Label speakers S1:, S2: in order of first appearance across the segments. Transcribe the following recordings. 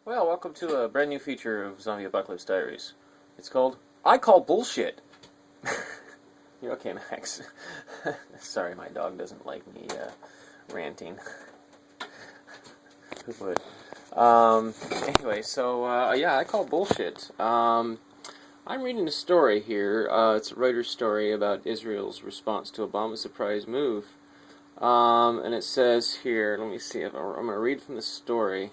S1: Well, welcome to a brand new feature of Zombie Apocalypse Diaries. It's called I Call Bullshit. You're okay, Max. Sorry, my dog doesn't like me ranting. Who would? Anyway, yeah, I call bullshit. I'm reading a story here. It's a Reuters story about Israel's response to Obama's surprise move. And it says here, let me see, I'm going to read from the story.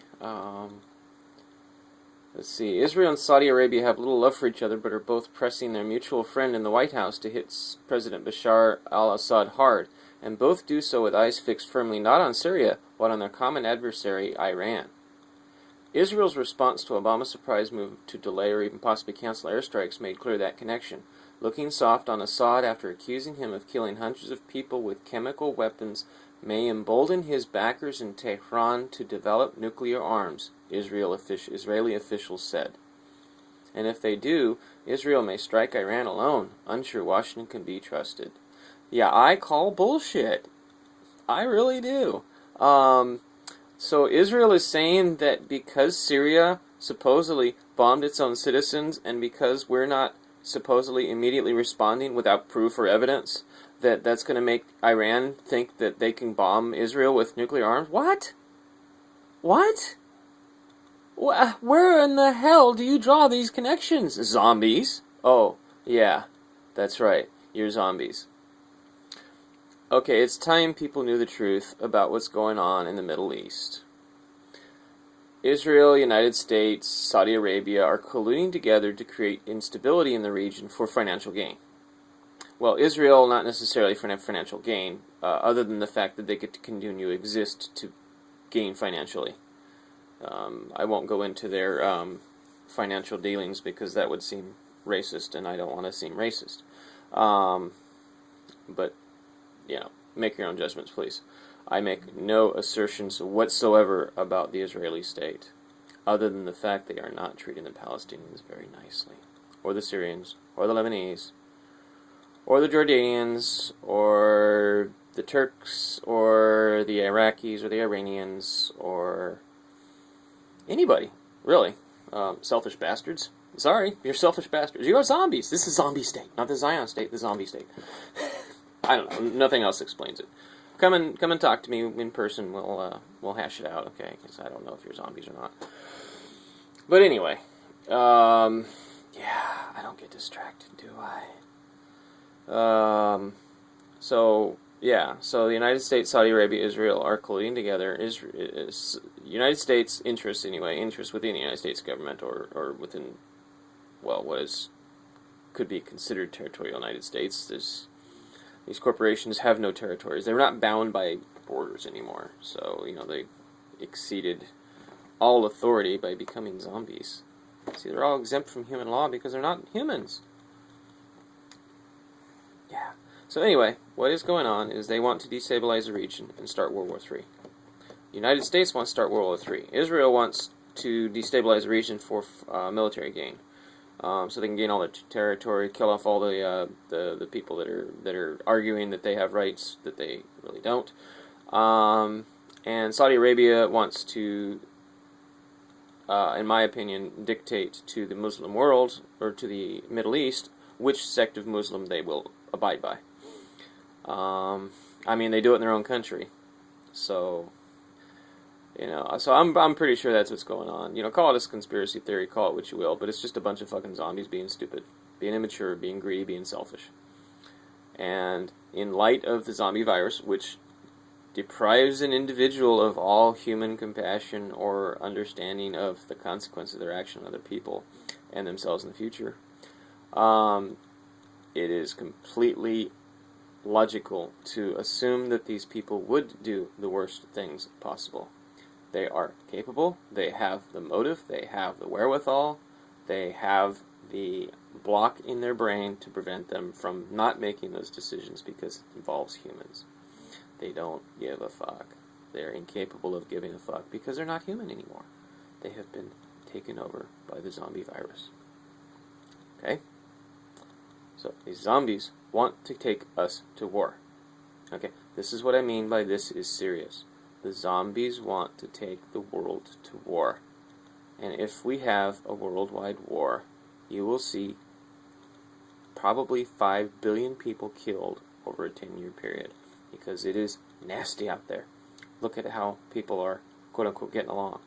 S1: Let's see. Israel and Saudi Arabia have little love for each other, but are both pressing their mutual friend in the White House to hit President Bashar al-Assad hard, and both do so with eyes fixed firmly not on Syria, but on their common adversary, Iran. Israel's response to Obama's surprise move to delay or even possibly cancel airstrikes made clear that connection, looking soft on Assad after accusing him of killing hundreds of people with chemical weapons may embolden his backers in Tehran to develop nuclear arms, Israeli officials said. And if they do, Israel may strike Iran alone, unsure Washington can be trusted. Yeah, I call bullshit. I really do. So Israel is saying that because Syria supposedly bombed its own citizens, and because we're not supposedly immediately responding without proof or evidence, that's going to make Iran think that they can bomb Israel with nuclear arms? What? What? Where in the hell do you draw these connections? Zombies? Oh, yeah, that's right. You're zombies. Okay, it's time people knew the truth about what's going on in the Middle East. Israel, United States, Saudi Arabia are colluding together to create instability in the region for financial gain. Well, Israel, not necessarily for financial gain, other than the fact that they get to continue to exist to gain financially. I won't go into their financial dealings because that would seem racist, and I don't want to seem racist. But, make your own judgments, please. I make no assertions whatsoever about the Israeli state, other than the fact they are not treating the Palestinians very nicely, or the Syrians, or the Lebanese, or the Jordanians, or the Turks, or the Iraqis, or the Iranians, or anybody, really. Selfish bastards. Sorry, you're selfish bastards. You are zombies. This is zombie state, not the Zion state, the zombie state. I don't know. Nothing else explains it. Come and talk to me in person. We'll hash it out, okay? Because I don't know if you're zombies or not. But anyway, yeah, I don't get distracted, do I? So the United States, Saudi Arabia, Israel are colluding together. United States interests within the United States government or within, could be considered territorial United States. These corporations have no territories. They're not bound by borders anymore. So, they exceeded all authority by becoming zombies. See, they're all exempt from human law because they're not humans. Yeah. So anyway, what is going on is they want to destabilize the region and start World War III. The United States wants to start World War III. Israel wants to destabilize the region for military gain. So they can gain all the territory, kill off all the people that are arguing that they have rights that they really don't. And Saudi Arabia wants to, in my opinion, dictate to the Muslim world, or to the Middle East, which sect of Muslim they will abide by. They do it in their own country. So, I'm pretty sure that's what's going on. Call it a conspiracy theory, call it what you will, but it's just a bunch of fucking zombies being stupid, being immature, being greedy, being selfish. And in light of the zombie virus, which deprives an individual of all human compassion or understanding of the consequences of their action on other people and themselves in the future, it is completely logical to assume that these people would do the worst things possible. They are capable, they have the motive, they have the wherewithal, they have the block in their brain to prevent them from not making those decisions because it involves humans. They don't give a fuck. They're incapable of giving a fuck because they're not human anymore. They have been taken over by the zombie virus. Okay? So, these zombies want to take us to war. Okay, this is what I mean by this is serious. The zombies want to take the world to war. And if we have a worldwide war, you will see probably 5 billion people killed over a 10-year period, because it is nasty out there. Look at how people are, quote-unquote, getting along.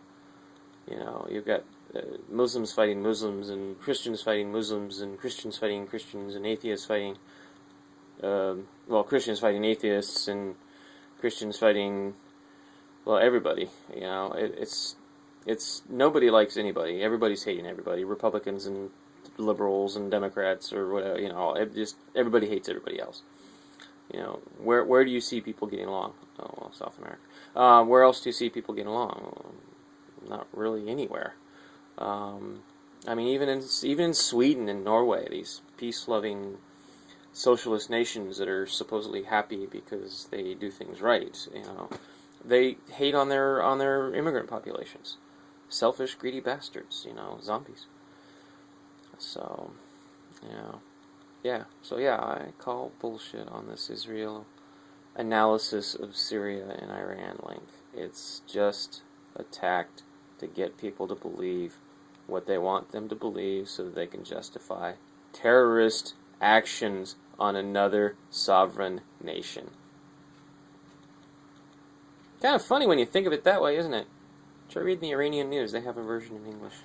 S1: You know, you've got Muslims fighting Muslims, and Christians fighting Muslims, and Christians fighting Christians, and atheists fighting, Christians fighting atheists, and Christians fighting, everybody. You know, it's nobody likes anybody. Everybody's hating everybody. Republicans and liberals and Democrats or whatever. You know, everybody hates everybody else. You know, where do you see people getting along? Oh, well, South America. Where else do you see people getting along? Not really anywhere. I mean, even in Sweden and Norway, these peace-loving socialist nations that are supposedly happy because they do things right, you know, they hate on their immigrant populations. Selfish, greedy bastards, you know, zombies. So, you know, I call bullshit on this Israel analysis of Syria and Iran link. It's just a tact to get people to believe what they want them to believe so that they can justify terrorist actions on another sovereign nation. Kind of funny when you think of it that way, isn't it? Try reading the Iranian news. They have a version in English.